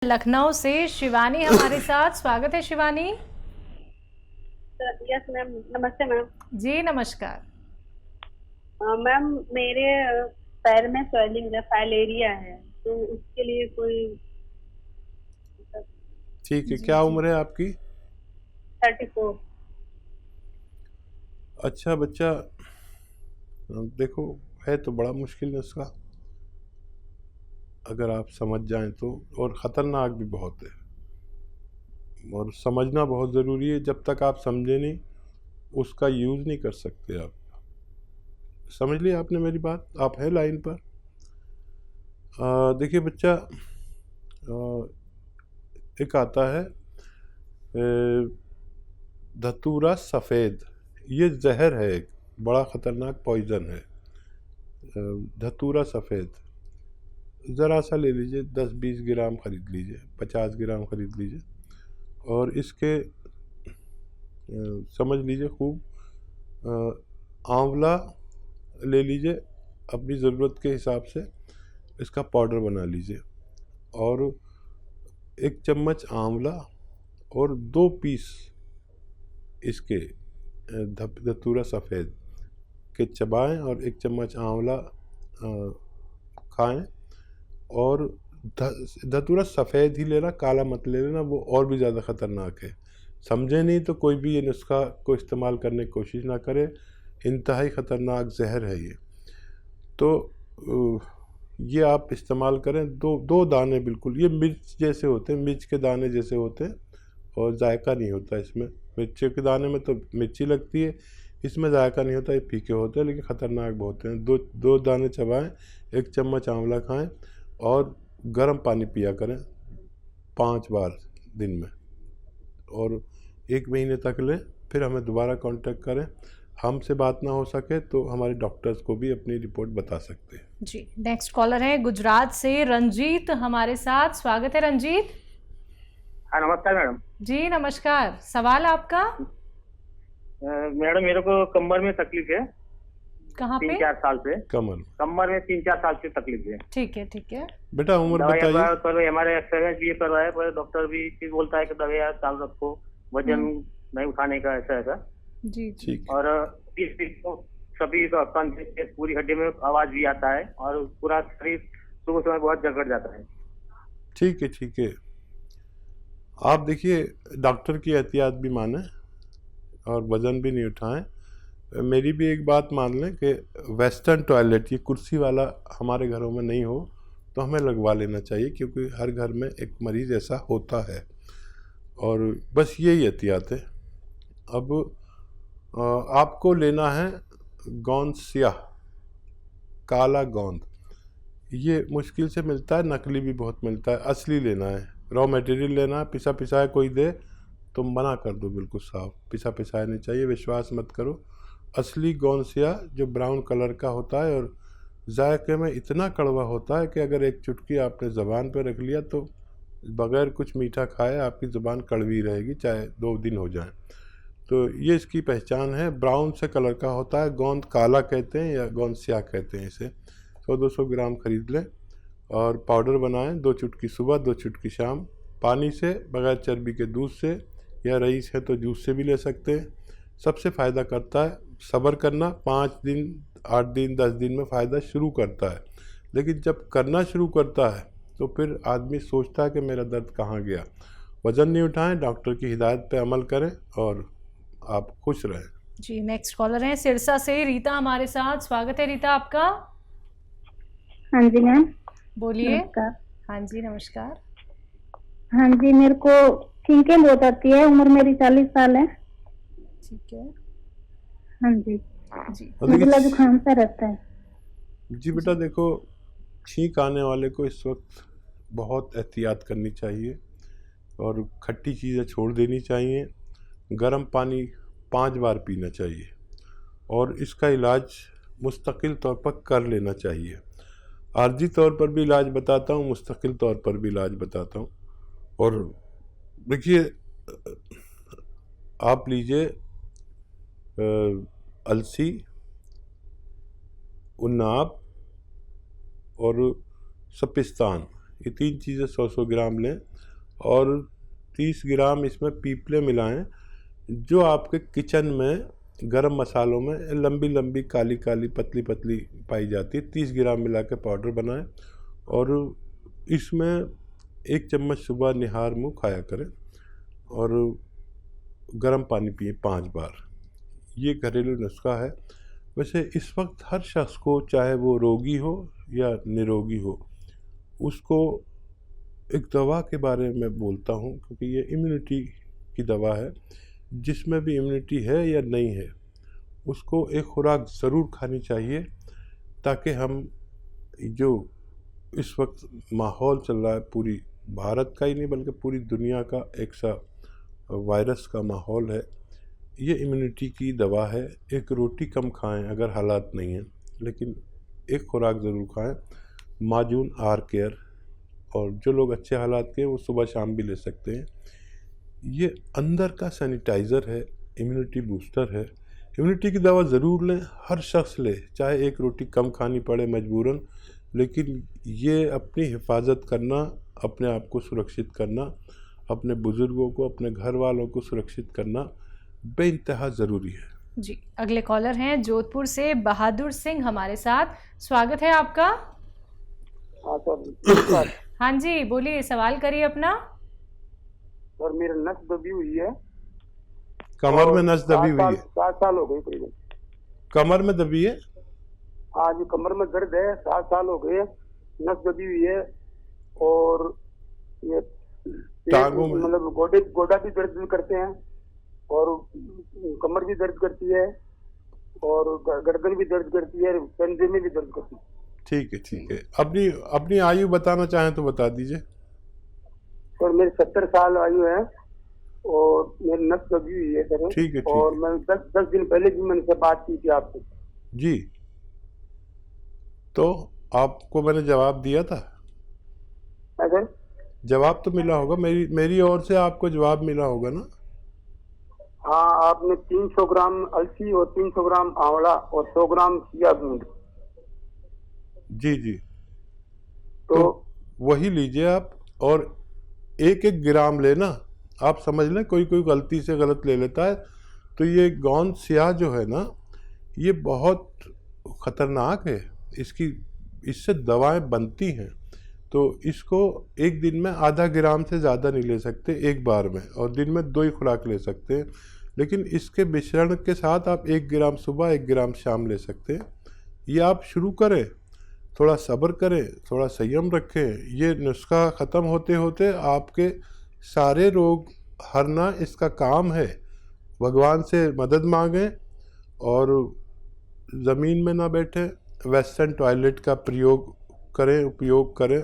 लखनऊ से शिवानी हमारे साथ। स्वागत है शिवानी। यस मैम, नमस्ते मैम। जी नमस्कार। मैम मेरे पैर में स्वेलिंग है, फाइलेरिया है, तो उसके लिए कोई ठीक है। जी क्या जी। उम्र है आपकी? 34। अच्छा बच्चा, देखो, है तो बड़ा मुश्किल नुस्खा अगर आप समझ जाएं तो, और ख़तरनाक भी बहुत है और समझना बहुत ज़रूरी है। जब तक आप समझे नहीं उसका यूज़ नहीं कर सकते आप। समझ लिया आपने मेरी बात? आप हैं लाइन पर? देखिए बच्चा, एक आता है धतूरा सफ़ेद। ये जहर है, एक बड़ा ख़तरनाक पॉइज़न है। धतूरा सफ़ेद ज़रा सा ले लीजिए, 10-20 ग्राम ख़रीद लीजिए, 50 ग्राम ख़रीद लीजिए और इसके समझ लीजिए खूब। आंवला ले लीजिए, अपनी ज़रूरत के हिसाब से इसका पाउडर बना लीजिए और 1 चम्मच आंवला और 2 पीस इसके धतूरा सफ़ेद के चबाएं और 1 चम्मच आंवला खाएं। और धतूरा सफ़ेद ही लेना, काला मत ले लेना, वो और भी ज़्यादा ख़तरनाक है। समझे नहीं तो कोई भी ये नुस्खा को इस्तेमाल करने की कोशिश ना करे, इंतहाई ख़तरनाक जहर है ये। तो ये आप इस्तेमाल करें। दो दाने बिल्कुल, ये मिर्च जैसे होते हैं, मिर्च के दाने जैसे होते हैं और जायका नहीं होता इसमें। मिर्ची के दाने में तो मिर्ची लगती है, इसमें जायका नहीं होता, ये फीके होते हैं लेकिन ख़तरनाक बहुत हैं। दो दाने चबाएं, 1 चम्मच आंवला खाएं और गर्म पानी पिया करें 5 बार दिन में, और 1 महीने तक लें। फिर हमें दोबारा कांटेक्ट करें। हमसे बात ना हो सके तो हमारे डॉक्टर्स को भी अपनी रिपोर्ट बता सकते हैं। जी नेक्स्ट कॉलर है गुजरात से रंजीत हमारे साथ। स्वागत है रंजीत। हाँ नमस्कार मैडम। जी नमस्कार। सवाल आपका? मैडम मेरे को कमर में तकलीफ है। कहाँ पे? 3-4 साल से कमर में 3-4 साल से तकलीफ है। ठीक है ठीक है। बेटा उम्र बताइए। पर हमारे एक्सरसाइज भी करवाया है, पर डॉक्टर भी बोलता है कि दवाई चालू रखो, वजन नहीं उठाने का, ऐसा। जी ठीक। और सभी कंध से पूरी हड्डी में आवाज भी आता है और पूरा शरीर सुबह सुबह बहुत जगड़ जाता है। ठीक है ठीक है। आप देखिए, डॉक्टर की एहतियात भी माने और वज़न भी नहीं उठाएं। मेरी भी एक बात मान लें कि वेस्टर्न टॉयलेट, ये कुर्सी वाला हमारे घरों में नहीं हो तो हमें लगवा लेना चाहिए, क्योंकि हर घर में एक मरीज़ ऐसा होता है। और बस यही एहतियात है। अब आपको लेना है गोंद स्याह, काला गोंद। ये मुश्किल से मिलता है, नकली भी बहुत मिलता है। असली लेना है, रॉ मटेरियल लेना है। पिसा पिसाया कोई दे तो मना कर दो, बिल्कुल साफ। पिसा पिसाया नहीं चाहिए, विश्वास मत करो। असली गोंद स्याह जो ब्राउन कलर का होता है और जायके में इतना कड़वा होता है कि अगर एक चुटकी आपने ज़बान पर रख लिया तो बगैर कुछ मीठा खाए आपकी ज़बान कड़वी रहेगी, चाहे 2 दिन हो जाए। तो ये इसकी पहचान है। ब्राउन से कलर का होता है। गोंद काला कहते हैं या गोंद स्याह कहते हैं इसे। 100-200 ग्राम खरीद लें और पाउडर बनाएं। 2 चुटकी सुबह, 2 चुटकी शाम, पानी से, बगैर चर्बी के दूध से, या रईस है तो जूस से भी ले सकते हैं। सबसे फ़ायदा करता है। सब्र करना, 5 दिन, 8 दिन, 10 दिन में फ़ायदा शुरू करता है, लेकिन जब करना शुरू करता है तो फिर आदमी सोचता है कि मेरा दर्द कहाँ गया। वज़न नहीं उठाएं, डॉक्टर की हिदायत पे अमल करें और आप खुश रहें। जी नेक्स्ट कॉलर है सिरसा से रीता हमारे साथ। स्वागत है रीता आपका। हाँ जी मैम, बोलिए। नमस्कार। हाँ जी नमस्कार। हाँ जी, मेरे को छींकें बहुत आती है, उम्र मेरी 40 साल है। ठीक है हाँ जी, जी। नज़ला जुकाम सा रहता है। जी बेटा देखो, छींक आने वाले को इस वक्त बहुत एहतियात करनी चाहिए और खट्टी चीज़ें छोड़ देनी चाहिए। गर्म पानी 5 बार पीना चाहिए और इसका इलाज मुस्तकिल तौर पर कर लेना चाहिए। आर्जी तौर पर भी इलाज बताता हूँ, मुस्तकिल तौर पर भी इलाज बताता हूँ। और देखिए, आप लीजिए अलसी, उन्नाब और सपिस्तान, ये 3 चीज़ें 100-100 ग्राम लें और 30 ग्राम इसमें पीपले मिलाएं जो आपके किचन में गरम मसालों में लंबी लंबी काली काली पतली पतली पाई जाती है। 30 ग्राम मिला के पाउडर बनाएं और इसमें 1 चम्मच सुबह निहार मुँह खाया करें और गर्म पानी पिए 5 बार। ये घरेलू नुस्खा है। वैसे इस वक्त हर शख्स को, चाहे वो रोगी हो या निरोगी हो, उसको एक दवा के बारे में बोलता हूँ क्योंकि ये इम्यूनिटी की दवा है। जिसमें भी इम्यूनिटी है या नहीं है उसको एक खुराक ज़रूर खानी चाहिए ताकि हम जो इस वक्त माहौल चल रहा है, पूरी भारत का ही नहीं बल्कि पूरी दुनिया का एक सा वायरस का माहौल है, ये इम्यूनिटी की दवा है। एक रोटी कम खाएं अगर हालात नहीं हैं, लेकिन एक खुराक ज़रूर खाएं। माजून आर केयर, और जो लोग अच्छे हालात के हैं वो सुबह शाम भी ले सकते हैं। ये अंदर का सैनिटाइज़र है, इम्यूनिटी बूस्टर है। इम्यूनिटी की दवा ज़रूर लें, हर शख्स ले, चाहे एक रोटी कम खानी पड़े मजबूरन, लेकिन ये अपनी हिफाजत करना, अपने आप को सुरक्षित करना, अपने बुज़ुर्गों को, अपने घर वालों को सुरक्षित करना बेइंतहा ज़रूरी है। जी, अगले कॉलर हैं जोधपुर से बहादुर सिंह हमारे साथ। स्वागत है आपका। हाँ सर। हाँ जी, बोलिए, सवाल करिए अपना। सर मेरी नस दबी हुई है। कमर में नस दबी हुई है? 7 साल हो गए करीबन। कमर में दबी है? हाँ जी, कमर में दर्द है, 7 साल हो गए, नस दबी हुई है और ये टांगों में, मतलब गोडा भी दर्द करते हैं और कमर भी दर्द करती है और गर्दन भी दर्द करती है, कंधे में भी दर्द करती है। ठीक है, ठीक है। अपनी आयु बताना चाहें तो बता दीजिए। सर मेरी 70 साल आयु है और मेरी नस दबी हुई है सर। ठीक है, और मैं 10 दिन पहले भी मैंने से बात की थी आपसे। जी, तो आपको मैंने जवाब दिया था? सर जवाब तो मिला होगा, मेरी ओर से आपको जवाब मिला होगा ना? हाँ, आपने 300 ग्राम अलसी और 300 ग्राम आंवला और 100 ग्राम चिया बूंद। जी जी, तो वही लीजिए आप और 1-1 ग्राम लेना। आप समझ लें, कोई गलती से गलत ले लेता है तो ये गोंद स्याह जो है ना, ये बहुत ख़तरनाक है। इससे दवाएं बनती हैं, तो इसको एक दिन में आधा ग्राम से ज़्यादा नहीं ले सकते एक बार में, और दिन में 2 ही खुराक ले सकते हैं। लेकिन इसके मिश्रण के साथ आप 1 ग्राम सुबह 1 ग्राम शाम ले सकते हैं। ये आप शुरू करें, थोड़ा सब्र करें, थोड़ा संयम रखें। ये नुस्खा ख़त्म होते होते आपके सारे रोग हरना इसका काम है। भगवान से मदद मांगें और ज़मीन में ना बैठें, वेस्टर्न टॉयलेट का उपयोग करें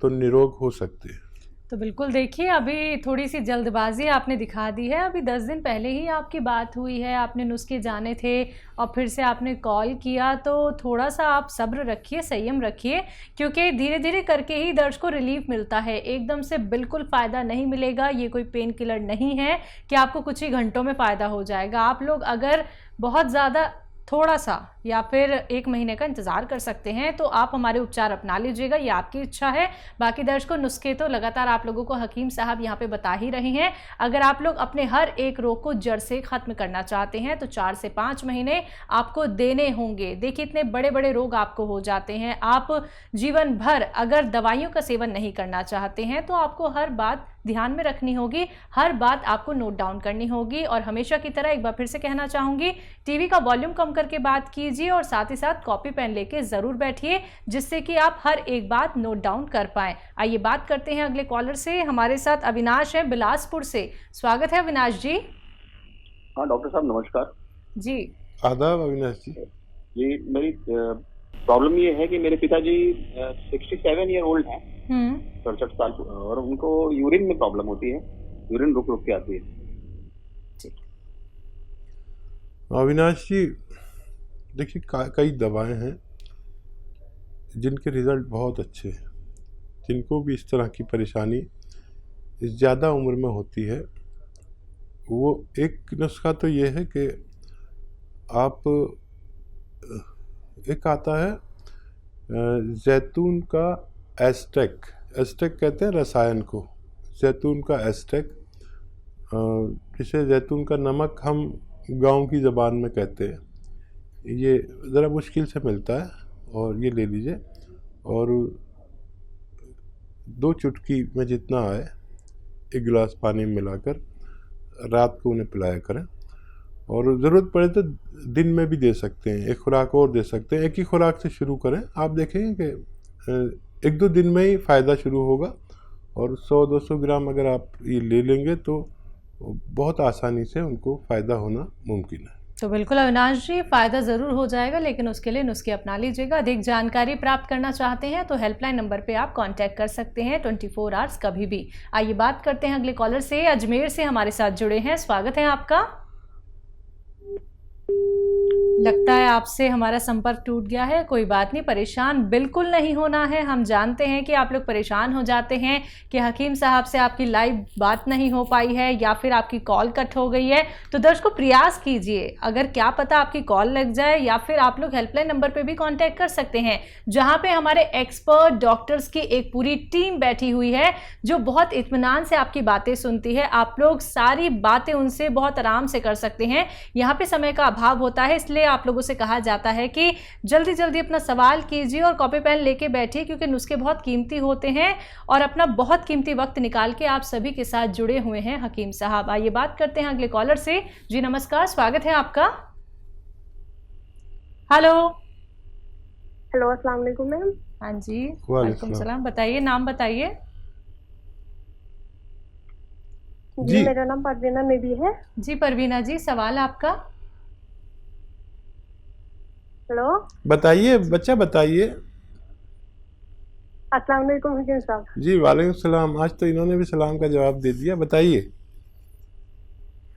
तो निरोग हो सकते हैं। तो बिल्कुल देखिए, अभी थोड़ी सी जल्दबाजी आपने दिखा दी है। अभी 10 दिन पहले ही आपकी बात हुई है, आपने नुस्खे जाने थे और फिर से आपने कॉल किया, तो थोड़ा सा आप सब्र रखिए, संयम रखिए, क्योंकि धीरे धीरे करके ही दर्द को रिलीफ मिलता है। एकदम से बिल्कुल फ़ायदा नहीं मिलेगा। ये कोई पेन किलर नहीं है कि आपको कुछ ही घंटों में फ़ायदा हो जाएगा। आप लोग अगर बहुत ज़्यादा थोड़ा सा या फिर 1 महीने का इंतज़ार कर सकते हैं तो आप हमारे उपचार अपना लीजिएगा, ये आपकी इच्छा है। बाकी दर्शकों, नुस्खे तो लगातार आप लोगों को हकीम साहब यहाँ पे बता ही रहे हैं। अगर आप लोग अपने हर एक रोग को जड़ से ख़त्म करना चाहते हैं तो 4 से 5 महीने आपको देने होंगे। देखिए, इतने बड़े बड़े रोग आपको हो जाते हैं। आप जीवन भर अगर दवाइयों का सेवन नहीं करना चाहते हैं तो आपको हर बात ध्यान में रखनी होगी, हर बात आपको नोट डाउन करनी होगी। और हमेशा की तरह एक बार फिर से कहना चाहूँगी, टीवी का वॉल्यूम कम करके बात कीजिए और साथ ही साथ कॉपी पेन लेके ज़रूर बैठिए, जिससे कि आप हर एक बात नोट डाउन कर पाएँ। आइए बात करते हैं अगले कॉलर से। हमारे साथ अविनाश है बिलासपुर से। स्वागत है अविनाश जी। हाँ डॉक्टर साहब, नमस्कार जी। आदाब अविनाश जी। जी, मेरी प्रॉब्लम ये है कि मेरे पिताजी 67 ईयर ओल्ड हैं, 67 साल, और उनको यूरिन में प्रॉब्लम होती है, यूरिन रुक रुक के आती है। अविनाश जी, देखिए, कई दवाएं हैं जिनके रिज़ल्ट बहुत अच्छे हैं। जिनको भी इस तरह की परेशानी ज़्यादा उम्र में होती है, वो एक नुस्खा तो ये है कि आप, एक आता है जैतून का एस्टेक, एस्टेक कहते हैं रसायन को, जैतून का एस्टेक, जिसे जैतून का नमक हम गांव की ज़बान में कहते हैं। ये ज़रा मुश्किल से मिलता है और ये ले लीजिए, और 2 चुटकी में जितना आए 1 गिलास पानी में मिलाकर रात को उन्हें पिलाया करें, और ज़रूरत पड़े तो दिन में भी दे सकते हैं, 1 खुराक और दे सकते हैं। एक ही खुराक से शुरू करें, आप देखेंगे कि 1-2 दिन में ही फ़ायदा शुरू होगा, और 100-200 ग्राम अगर आप ये ले लेंगे तो बहुत आसानी से उनको फ़ायदा होना मुमकिन है। तो बिल्कुल अविनाश जी, फ़ायदा ज़रूर हो जाएगा, लेकिन उसके लिए नुस्खे अपना लीजिएगा। अधिक जानकारी प्राप्त करना चाहते हैं तो हेल्पलाइन नंबर पे आप कांटेक्ट कर सकते हैं 24 आवर्स कभी भी। आइए बात करते हैं अगले कॉलर से। अजमेर से हमारे साथ जुड़े हैं, स्वागत है आपका। लगता है आपसे हमारा संपर्क टूट गया है। कोई बात नहीं, परेशान बिल्कुल नहीं होना है। हम जानते हैं कि आप लोग परेशान हो जाते हैं कि हकीम साहब से आपकी लाइव बात नहीं हो पाई है या फिर आपकी कॉल कट हो गई है। तो दर्शकों, प्रयास कीजिए, अगर क्या पता आपकी कॉल लग जाए, या फिर आप लोग हेल्पलाइन नंबर पे भी कांटेक्ट कर सकते हैं, जहां पे हमारे एक्सपर्ट डॉक्टर्स की एक पूरी टीम बैठी हुई है जो बहुत इत्मीनान से आपकी बातें सुनती है। आप लोग सारी बातें उनसे बहुत आराम से कर सकते हैं। यहाँ पे समय का अभाव होता है, इसलिए आप लोगों से कहा जाता है कि जल्दी जल्दी अपना सवाल कीजिए और कॉपी पेन लेके बैठिए, क्योंकि नुस्खे बहुत कीमती होते हैं और अपना बहुत कीमती वक्त निकाल के आप सभी के साथ जुड़े हुए हैं हकीम साहब। आइए बात करते हैं अगले कॉलर से। जी नमस्कार, स्वागत है आपका। हेलो हेलो, अस्सलाम वालेकुम मैम। हाँ जी, वालेकुम सलाम। बताइए, नाम बताइए। जी, मेरा नाम परवीना मेबी है। जी परवीना जी, सवाल आपका। हेलो, बताइए बच्चा, बताइए। अस्सलाम वालेकुम हकीम साहब। जी वालेकुम सलाम। आज तो इन्होंने भी सलाम का जवाब दे दिया। बताइए।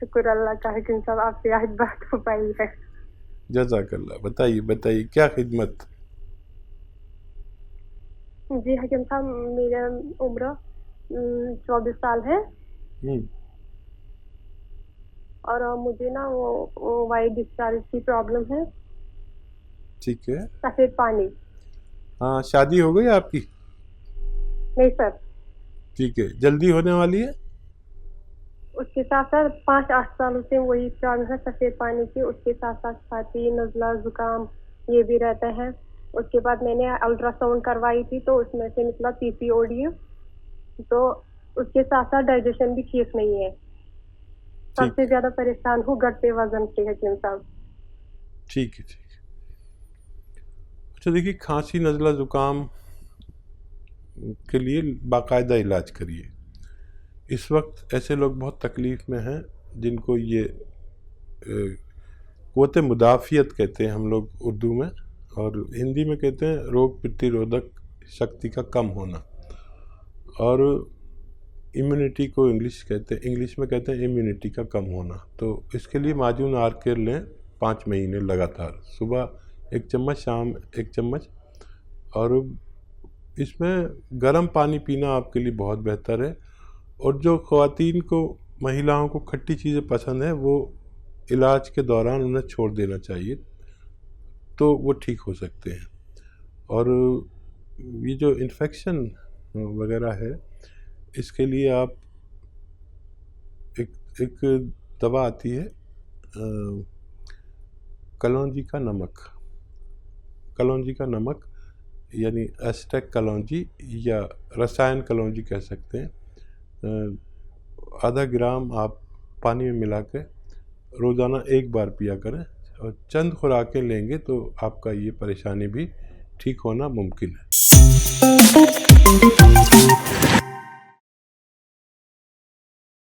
शुक्र अल्लाह का हकीम साहब, आपसे आज बात हो पाई है। जज़ाकल्लाह। बताइए बताइए, क्या खिदमत। जी हकीम साहब, मेरा उम्र 24 साल है और मुझे ना वो वाइट डिस्चार्ज की प्रॉब्लम है। ठीक है। सफेद पानी। हाँ, शादी हो गई आपकी? नहीं सर। ठीक है, जल्दी होने वाली है? उसके साथ साथ 5-8 सालों से वही प्रॉब्लम है सफेद पानी की। उसके साथ साथ छाती, नज़ला, जुकाम ये भी रहता है। उसके बाद मैंने अल्ट्रासाउंड करवाई थी तो उसमें से निकला पीसीओडी। तो उसके साथ साथ डाइजेशन भी ठीक नहीं है। सबसे ज्यादा परेशान हूँ घटते वजन से हकीम साहब। ठीक है, ठीक है। अच्छा देखिए, खांसी, नज़ला, ज़ुकाम के लिए बाकायदा इलाज करिए। इस वक्त ऐसे लोग बहुत तकलीफ़ में हैं जिनको ये क़ुव्वत मुदाफ़ियत कहते हैं हम लोग उर्दू में, और हिंदी में कहते हैं रोग प्रतिरोधक शक्ति का कम होना, और इम्यूनिटी को इंग्लिश में कहते हैं इम्यूनिटी का कम होना। तो इसके लिए माजून आर्केर लें 5 महीने लगातार, सुबह 1 चम्मच, शाम 1 चम्मच, और इसमें गर्म पानी पीना आपके लिए बहुत बेहतर है। और जो ख़वातीन को, महिलाओं को खट्टी चीज़ें पसंद है, वो इलाज के दौरान उन्हें छोड़ देना चाहिए, तो वो ठीक हो सकते हैं। और ये जो इन्फेक्शन वगैरह है, इसके लिए आप एक दवा आती है कलौंजी का नमक, यानी एस्टेक कलौंजी या रसायन कलौंजी कह सकते हैं। आधा ग्राम आप पानी में मिला के रोज़ाना 1 बार पिया करें, और चंद खुराकें लेंगे तो आपका ये परेशानी भी ठीक होना मुमकिन है।